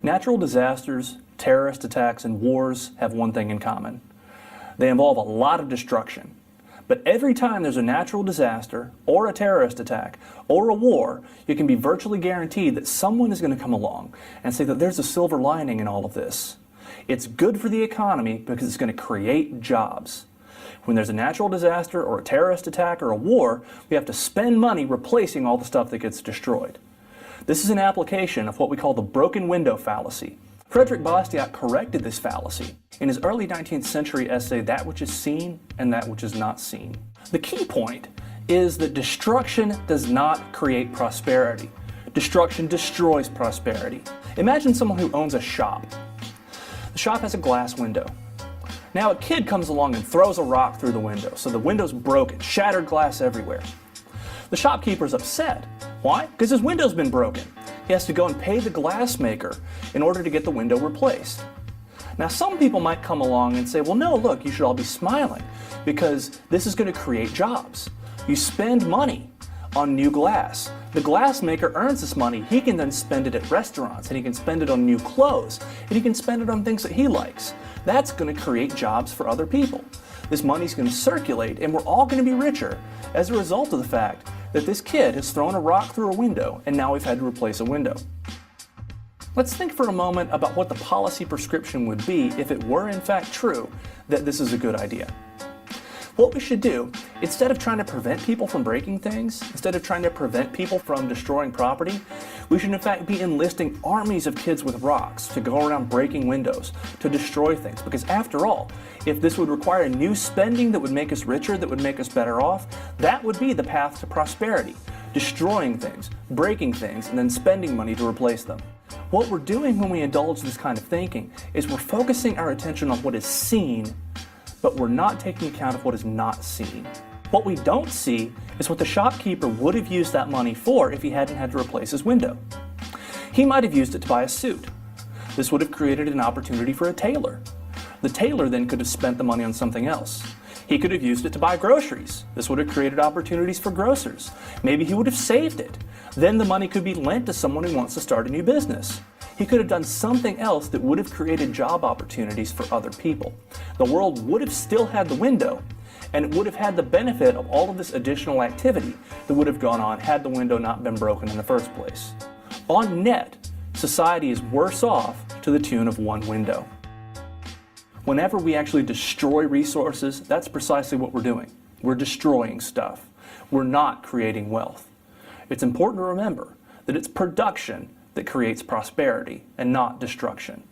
Natural disasters, terrorist attacks, and wars have one thing in common. They involve a lot of destruction. But every time there's a natural disaster, or a terrorist attack, or a war, you can be virtually guaranteed that someone is going to come along and say that there's a silver lining in all of this. It's good for the economy because it's going to create jobs. When there's a natural disaster, or a terrorist attack, or a war, we have to spend money replacing all the stuff that gets destroyed. This is an application of what we call the broken window fallacy. Frederick Bastiat corrected this fallacy in his early 19th century essay, That Which Is Seen and That Which Is Not Seen. The key point is that destruction does not create prosperity. Destruction destroys prosperity. Imagine someone who owns a shop. The shop has a glass window. Now a kid comes along and throws a rock through the window, so the window's broken, shattered glass everywhere. The shopkeeper's upset. Why? Because his window's been broken. He has to go and pay the glass maker in order to get the window replaced. Now some people might come along and say, well no, look, you should all be smiling because this is going to create jobs. You spend money on new glass. The glass maker earns this money. He can then spend it at restaurants, and he can spend it on new clothes, and he can spend it on things that he likes. That's going to create jobs for other people. This money's going to circulate, and we're all going to be richer as a result of the fact that this kid has thrown a rock through a window, and now we've had to replace a window. Let's think for a moment about what the policy prescription would be if it were in fact true that this is a good idea. What we should do, instead of trying to prevent people from breaking things, instead of trying to prevent people from destroying property, we should in fact be enlisting armies of kids with rocks to go around breaking windows, to destroy things. Because after all, if this would require new spending that would make us richer, that would make us better off, that would be the path to prosperity. Destroying things, breaking things, and then spending money to replace them. What we're doing when we indulge this kind of thinking is we're focusing our attention on what is seen, but we're not taking account of what is not seen. What we don't see is what the shopkeeper would have used that money for if he hadn't had to replace his window. He might have used it to buy a suit. This would have created an opportunity for a tailor. The tailor then could have spent the money on something else. He could have used it to buy groceries. This would have created opportunities for grocers. Maybe he would have saved it. Then the money could be lent to someone who wants to start a new business. He could have done something else that would have created job opportunities for other people. The world would have still had the window, and it would have had the benefit of all of this additional activity that would have gone on had the window not been broken in the first place. On net, society is worse off to the tune of one window. Whenever we actually destroy resources, that's precisely what we're doing. We're destroying stuff. We're not creating wealth. It's important to remember that it's production that creates prosperity and not destruction.